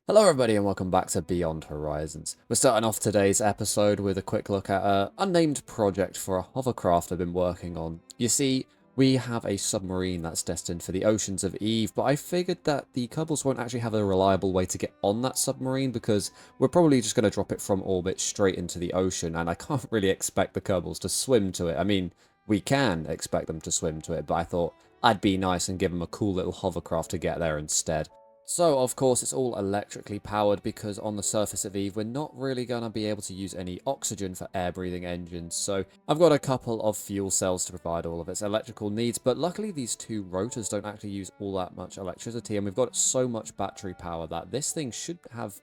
Hello everybody and welcome back to Beyond Horizons. We're starting off today's episode with a quick look at an unnamed project for a hovercraft I've been working on. You see, we have a submarine that's destined for the oceans of Eve, but I figured that the Kerbals won't actually have a reliable way to get on that submarine because we're probably just going to drop it from orbit straight into the ocean, and I can't really expect the Kerbals to swim to it. I mean, we can expect them to swim to it, but I thought I'd be nice and give them a cool little hovercraft to get there instead. So, of course, it's all electrically powered because on the surface of Eve, we're not really going to be able to use any oxygen for air-breathing engines. So, I've got a couple of fuel cells to provide all of its electrical needs, but luckily these two rotors don't actually use all that much electricity, and we've got so much battery power that this thing should have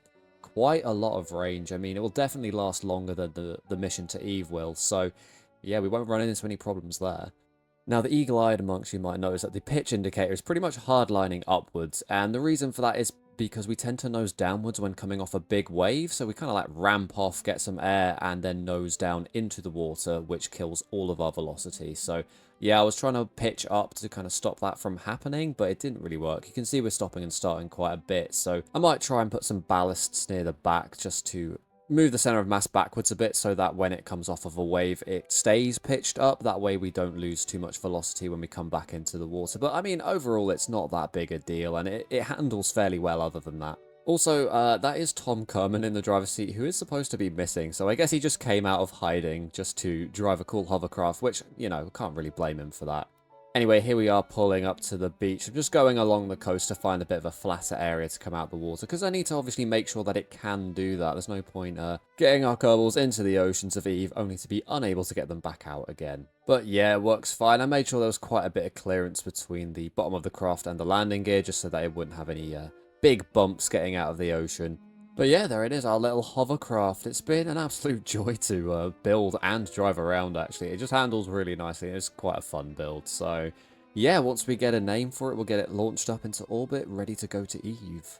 quite a lot of range. I mean, it will definitely last longer than the mission to Eve will, so yeah, we won't run into any problems there. Now, the eagle-eyed amongst you might notice that the pitch indicator is pretty much hardlining upwards, and the reason for that is because we tend to nose downwards when coming off a big wave, so we kind of like ramp off, get some air, and then nose down into the water, which kills all of our velocity. So, yeah, I was trying to pitch up to kind of stop that from happening, but it didn't really work. You can see we're stopping and starting quite a bit, so I might try and put some ballasts near the back just to move the center of mass backwards a bit so that when it comes off of a wave, it stays pitched up. That way we don't lose too much velocity when we come back into the water. But I mean, overall, it's not that big a deal, and it handles fairly well other than that. Also, that is Tom Kerman in the driver's seat, who is supposed to be missing, so I guess he just came out of hiding just to drive a cool hovercraft, which, you know, can't really blame him for that. Anyway, here we are pulling up to the beach. I'm just going along the coast to find a bit of a flatter area to come out the water, because I need to obviously make sure that it can do that. There's no point getting our Kerbals into the oceans of Eve, only to be unable to get them back out again. But yeah, it works fine. I made sure there was quite a bit of clearance between the bottom of the craft and the landing gear, just so that it wouldn't have any big bumps getting out of the ocean. But yeah, there it is, our little hovercraft. It's been an absolute joy to build and drive around, actually. It just handles really nicely. It's quite a fun build. So yeah, once we get a name for it, we'll get it launched up into orbit, ready to go to Eve.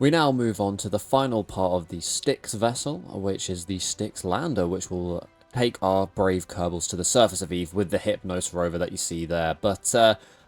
We now move on to the final part of the Styx vessel, which is the Styx Lander, which will take our brave Kerbals to the surface of Eve with the Hypnos rover that you see there. But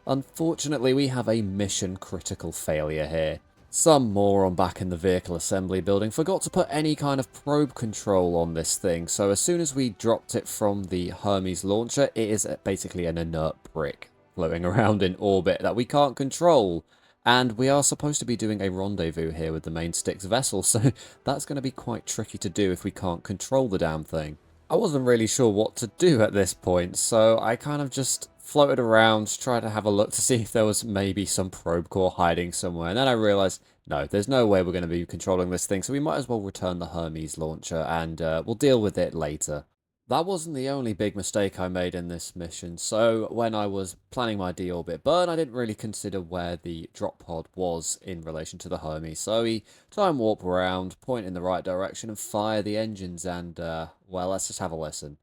unfortunately, we have a mission-critical failure here. Some moron back in the vehicle assembly building forgot to put any kind of probe control on this thing, so as soon as we dropped it from the Hermes launcher, it is basically an inert brick floating around in orbit that we can't control. And we are supposed to be doing a rendezvous here with the main Styx vessel, so that's going to be quite tricky to do if we can't control the damn thing. I wasn't really sure what to do at this point, so I kind of just floated around, tried to have a look to see if there was maybe some probe core hiding somewhere, and then I realized, no, there's no way we're going to be controlling this thing, so we might as well return the Hermes launcher, and we'll deal with it later. That wasn't the only big mistake I made in this mission. So when I was planning my deorbit burn, I didn't really consider where the drop pod was in relation to the Hermes. So we time warp around, point in the right direction, and fire the engines. And, well, let's just have a listen.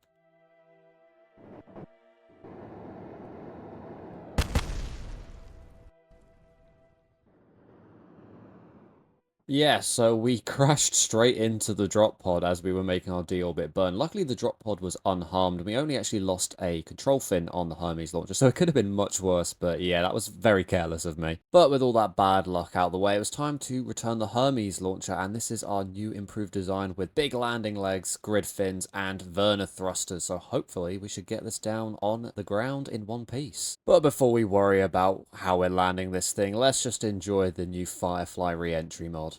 Yeah, so we crashed straight into the drop pod as we were making our deorbit burn. Luckily, the drop pod was unharmed. We only actually lost a control fin on the Hermes launcher, so it could have been much worse, but yeah, that was very careless of me. But with all that bad luck out of the way, it was time to return the Hermes launcher, and this is our new improved design with big landing legs, grid fins, and Werner thrusters, so hopefully we should get this down on the ground in one piece. But before we worry about how we're landing this thing, let's just enjoy the new Firefly re-entry mod.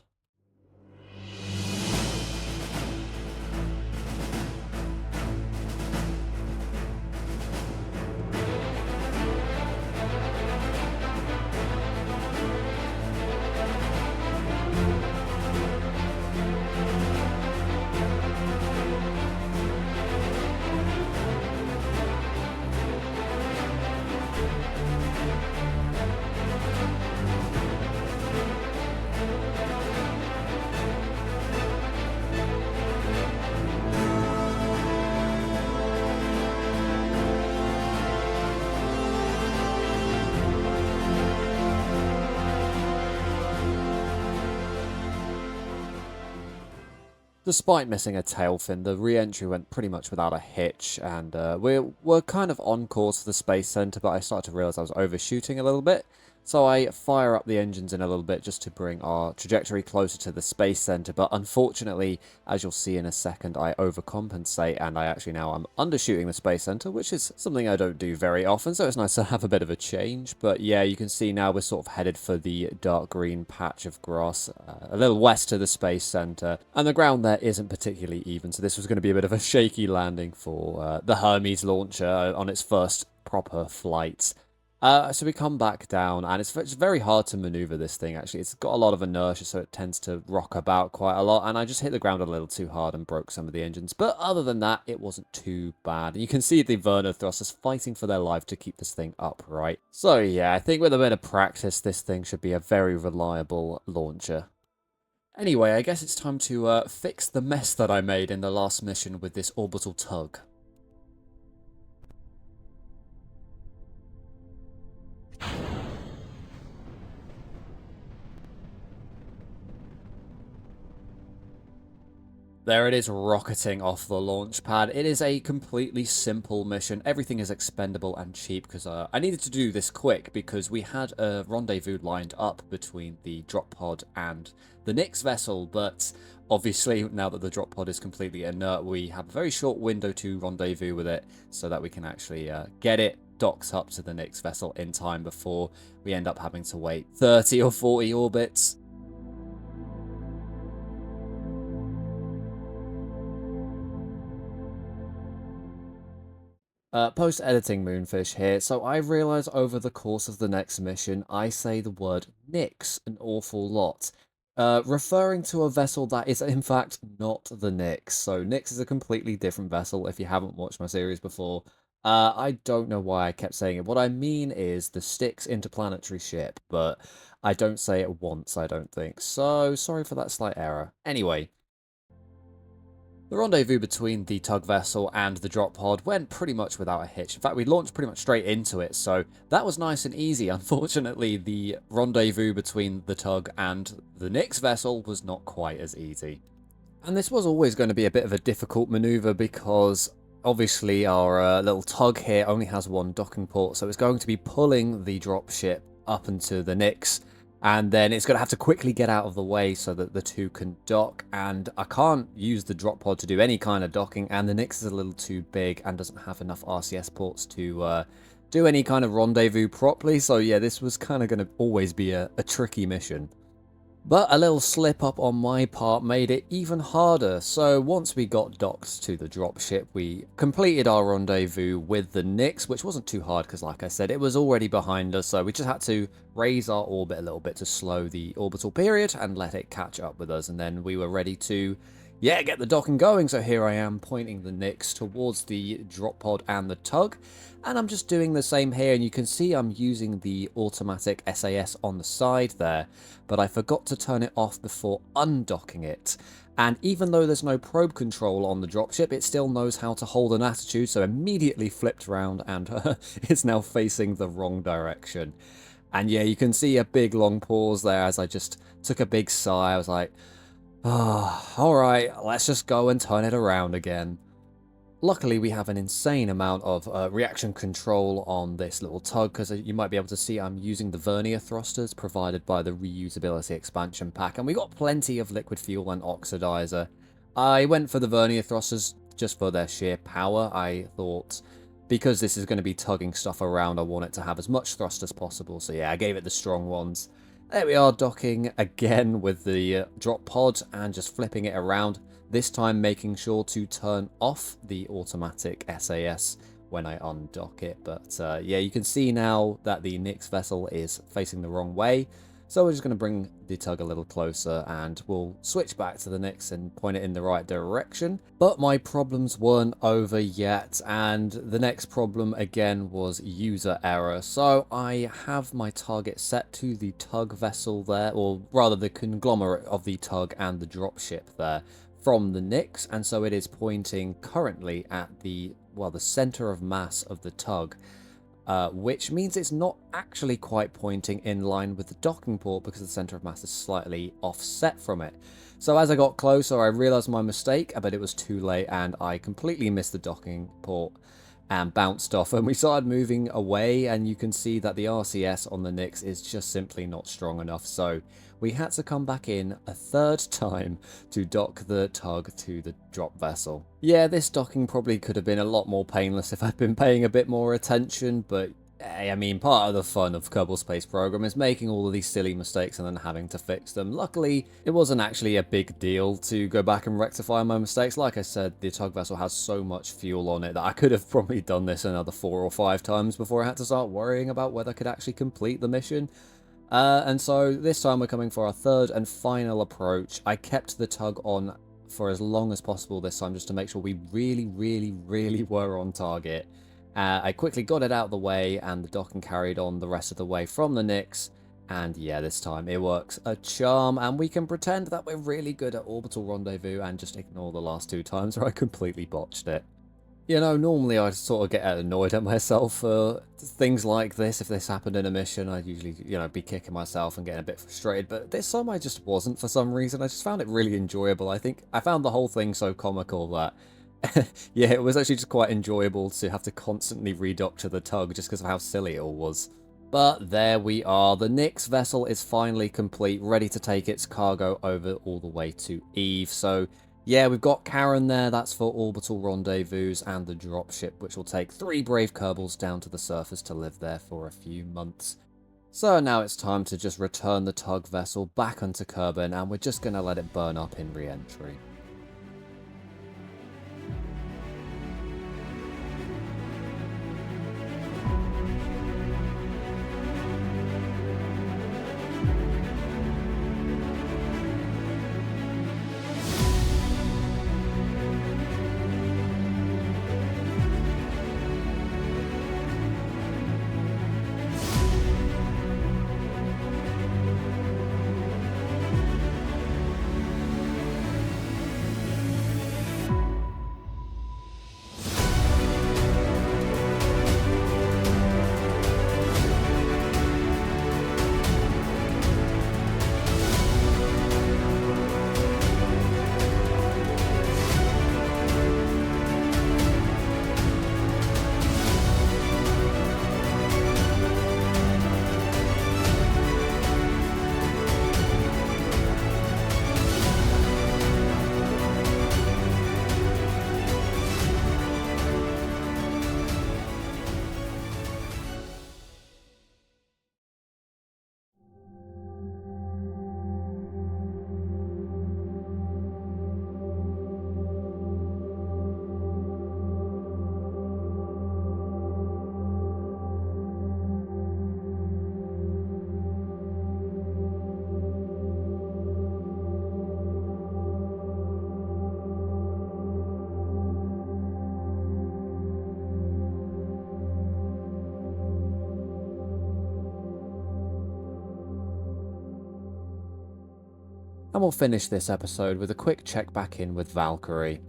Despite missing a tail fin, the re-entry went pretty much without a hitch, and we're kind of on course for the Space Center, but I started to realize I was overshooting a little bit. So I fire up the engines in a little bit just to bring our trajectory closer to the Space Center, but unfortunately, as you'll see in a second, I overcompensate, and I actually now am undershooting the Space Center, which is something I don't do very often, so it's nice to have a bit of a change. But yeah, you can see now we're sort of headed for the dark green patch of grass, a little west of the Space Center, and the ground there isn't particularly even, so this was going to be a bit of a shaky landing for the Hermes launcher on its first proper flight. So we come back down, and it's very hard to maneuver this thing, actually. It's got a lot of inertia, so it tends to rock about quite a lot, and I just hit the ground a little too hard and broke some of the engines. But other than that, it wasn't too bad. You can see the Werner thrusters fighting for their life to keep this thing upright. So yeah, I think with a bit of practice, this thing should be a very reliable launcher. Anyway, I guess it's time to fix the mess that I made in the last mission with this orbital tug. There it is, rocketing off the launch pad. It is a completely simple mission. Everything is expendable and cheap because I needed to do this quick because we had a rendezvous lined up between the drop pod and the Nyx vessel, but obviously now that the drop pod is completely inert, we have a very short window to rendezvous with it so that we can actually get it docked up to the Nyx vessel in time before we end up having to wait 30 or 40 orbits. Post-editing Moonfish here, so I realised over the course of the next mission, I say the word Nyx an awful lot, referring to a vessel that is in fact not the Nyx. So Nyx is a completely different vessel if you haven't watched my series before. I don't know why I kept saying it. What I mean is the Styx interplanetary ship, but I don't say it once, I don't think. So sorry for that slight error. Anyway. The rendezvous between the tug vessel and the drop pod went pretty much without a hitch. In fact, we launched pretty much straight into it, so that was nice and easy. Unfortunately, the rendezvous between the tug and the Nyx vessel was not quite as easy. And this was always going to be a bit of a difficult maneuver because obviously our little tug here only has one docking port, so it's going to be pulling the drop ship up into the Nyx. And then it's going to have to quickly get out of the way so that the two can dock. And I can't use the drop pod to do any kind of docking. And the Nyx is a little too big and doesn't have enough RCS ports to do any kind of rendezvous properly. So yeah, this was kind of going to always be a tricky mission. But a little slip up on my part made it even harder, so once we got docked to the dropship, we completed our rendezvous with the Nyx, which wasn't too hard because, like I said, it was already behind us, so we just had to raise our orbit a little bit to slow the orbital period and let it catch up with us, and then we were ready to, yeah, get the docking going. So here I am pointing the Nyx towards the drop pod and the tug, and I'm just doing the same here, and you can see I'm using the automatic SAS on the side there, but I forgot to turn it off before undocking it. And even though there's no probe control on the dropship, it still knows how to hold an attitude, so immediately flipped around and it's now facing the wrong direction. And yeah, you can see a big long pause there as I just took a big sigh. I was like, oh, alright, let's just go and turn it around again. Luckily, we have an insane amount of reaction control on this little tug, because you might be able to see I'm using the vernier thrusters provided by the reusability expansion pack, and we got plenty of liquid fuel and oxidizer. I went for the vernier thrusters just for their sheer power. I thought, because this is going to be tugging stuff around, I want it to have as much thrust as possible, so yeah, I gave it the strong ones. There we are, docking again with the drop pod and just flipping it around. This time making sure to turn off the automatic SAS when I undock it. But yeah, you can see now that the Nyx vessel is facing the wrong way. So we're just going to bring the tug a little closer and we'll switch back to the Nyx and point it in the right direction. But my problems weren't over yet, and the next problem again was user error. So I have my target set to the tug vessel there, or rather the conglomerate of the tug and the dropship there from the Nyx, and so it is pointing currently at the, well, the center of mass of the tug. Which means it's not actually quite pointing in line with the docking port because the center of mass is slightly offset from it. So as I got closer, I realized my mistake, but it was too late and I completely missed the docking port and bounced off, and we started moving away, and you can see that the RCS on the Nyx is just simply not strong enough, so we had to come back in a third time to dock the tug to the drop vessel. Yeah, this docking probably could have been a lot more painless if I'd been paying a bit more attention, but hey, I mean, part of the fun of Kerbal Space Program is making all of these silly mistakes and then having to fix them. Luckily, it wasn't actually a big deal to go back and rectify my mistakes. Like I said, the tug vessel has so much fuel on it that I could have probably done this another 4 or 5 times before I had to start worrying about whether I could actually complete the mission. And so this time we're coming for our third and final approach. I kept the tug on for as long as possible this time just to make sure we really were on target. I quickly got it out of the way, and the docking carried on the rest of the way from the Nyx. And yeah, this time it works a charm, and we can pretend that we're really good at orbital rendezvous and just ignore the last 2 times where I completely botched it. You know, normally I'd sort of get annoyed at myself for things like this. If this happened in a mission, I'd usually, you know, be kicking myself and getting a bit frustrated. But this time I just wasn't for some reason. I just found it really enjoyable. I think I found the whole thing so comical that yeah, it was actually just quite enjoyable to have to constantly redock to the tug just because of how silly it all was. But there we are, the Nyx vessel is finally complete, ready to take its cargo over all the way to Eve. So yeah, we've got Karen there, that's for orbital rendezvous, and the dropship, which will take 3 brave Kerbals down to the surface to live there for a few months. So now it's time to just return the tug vessel back onto Kerbin, and we're just going to let it burn up in re-entry. and we'll finish this episode with a quick check back in with Valkyrie.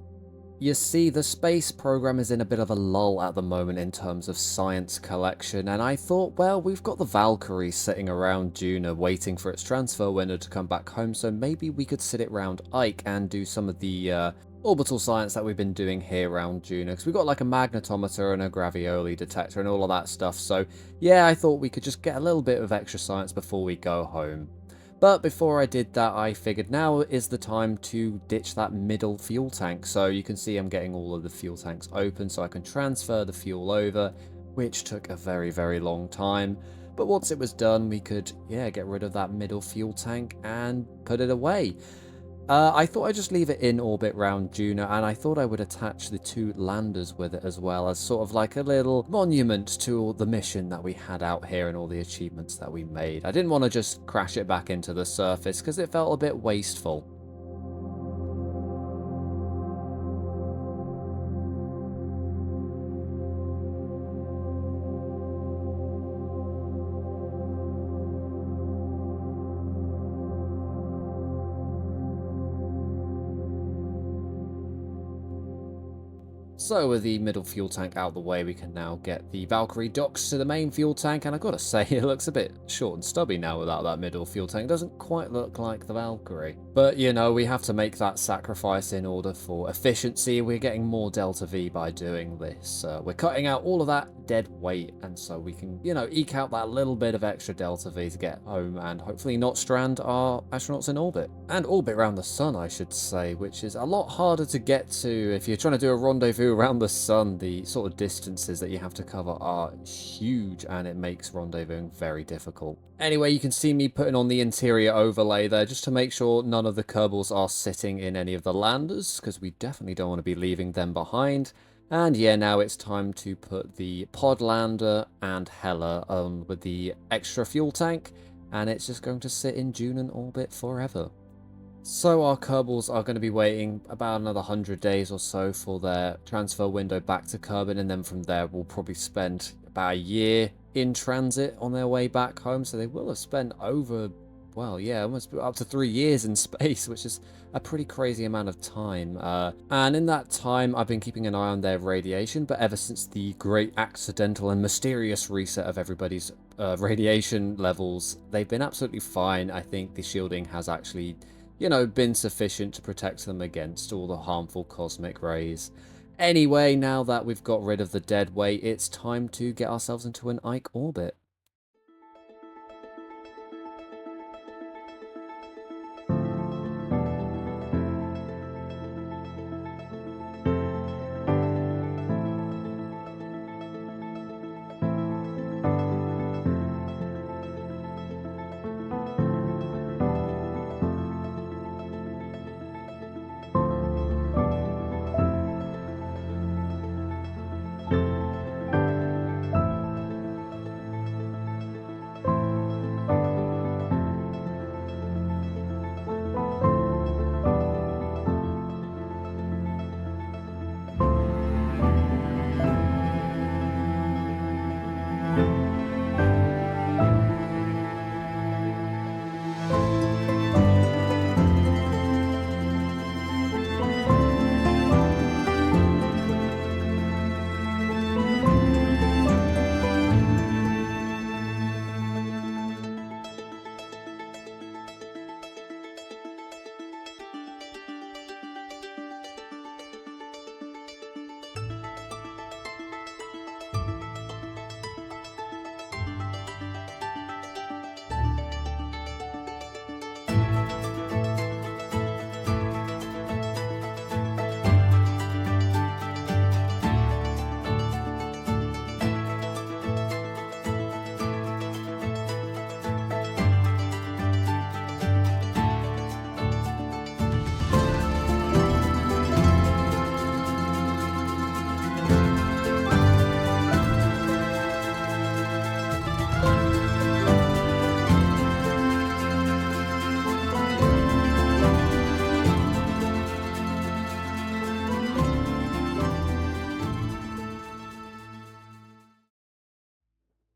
You see, the space program is in a bit of a lull at the moment in terms of science collection, and I thought, well, we've got the Valkyrie sitting around Juno waiting for its transfer window to come back home, so maybe we could sit it round Ike and do some of the orbital science that we've been doing here around Juno, because we've got like a magnetometer and a gravioli detector and all of that stuff, so yeah, I thought we could just get a little bit of extra science before we go home. But before I did that, I figured now is the time to ditch that middle fuel tank. So you can see I'm getting all of the fuel tanks open so I can transfer the fuel over, which took a very, very long time. But once it was done, we could, yeah, get rid of that middle fuel tank and put it away. I thought I'd just leave it in orbit round Juno, and I thought I would attach the 2 landers with it as well, as sort of like a little monument to the mission that we had out here and all the achievements that we made. I didn't want to just crash it back into the surface because it felt a bit wasteful. So with the middle fuel tank out of the way, we can now get the Valkyrie docks to the main fuel tank, and I've got to say, it looks a bit short and stubby now without that middle fuel tank. It doesn't quite look like the Valkyrie. But, you know, we have to make that sacrifice in order for efficiency. We're getting more Delta V by doing this. We're cutting out all of that dead weight, and so we can, you know, eke out that little bit of extra Delta V to get home and hopefully not strand our astronauts in orbit. And orbit around the sun, I should say, which is a lot harder to get to if you're trying to do a rendezvous around the sun. The sort of distances that you have to cover are huge, and it makes rendezvousing very difficult. Anyway, you can see me putting on the interior overlay there just to make sure none of the Kerbals are sitting in any of the landers, because we definitely don't want to be leaving them behind. And yeah, now it's time to put the pod lander and Hela on with the extra fuel tank, and it's just going to sit in Junon orbit forever. So our Kerbals are going to be waiting about another 100 days or so for their transfer window back to Kerbin, and then from there we'll probably spend about a year in transit on their way back home, so they will have spent over, well, yeah, almost up to 3 years in space, which is a pretty crazy amount of time. And in that time, I've been keeping an eye on their radiation, but ever since the great accidental and mysterious reset of everybody's radiation levels, they've been absolutely fine. I think the shielding has actually, you know, been sufficient to protect them against all the harmful cosmic rays. Anyway, now that we've got rid of the dead weight, it's time to get ourselves into an Ike orbit.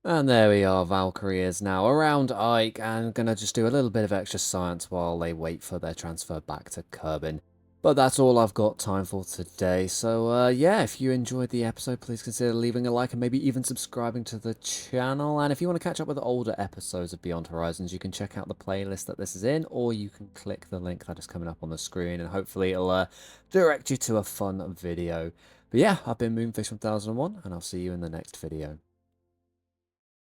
And there we are, Valkyrie is now around Ike and gonna just do a little bit of extra science while they wait for their transfer back to Kerbin. But that's all I've got time for today, so yeah, if you enjoyed the episode, please consider leaving a like and maybe even subscribing to the channel. And if you want to catch up with older episodes of Beyond Horizons, you can check out the playlist that this is in, or you can click the link that is coming up on the screen, and hopefully it'll direct you to a fun video. But yeah, I've been Moonfish1001, and I'll see you in the next video.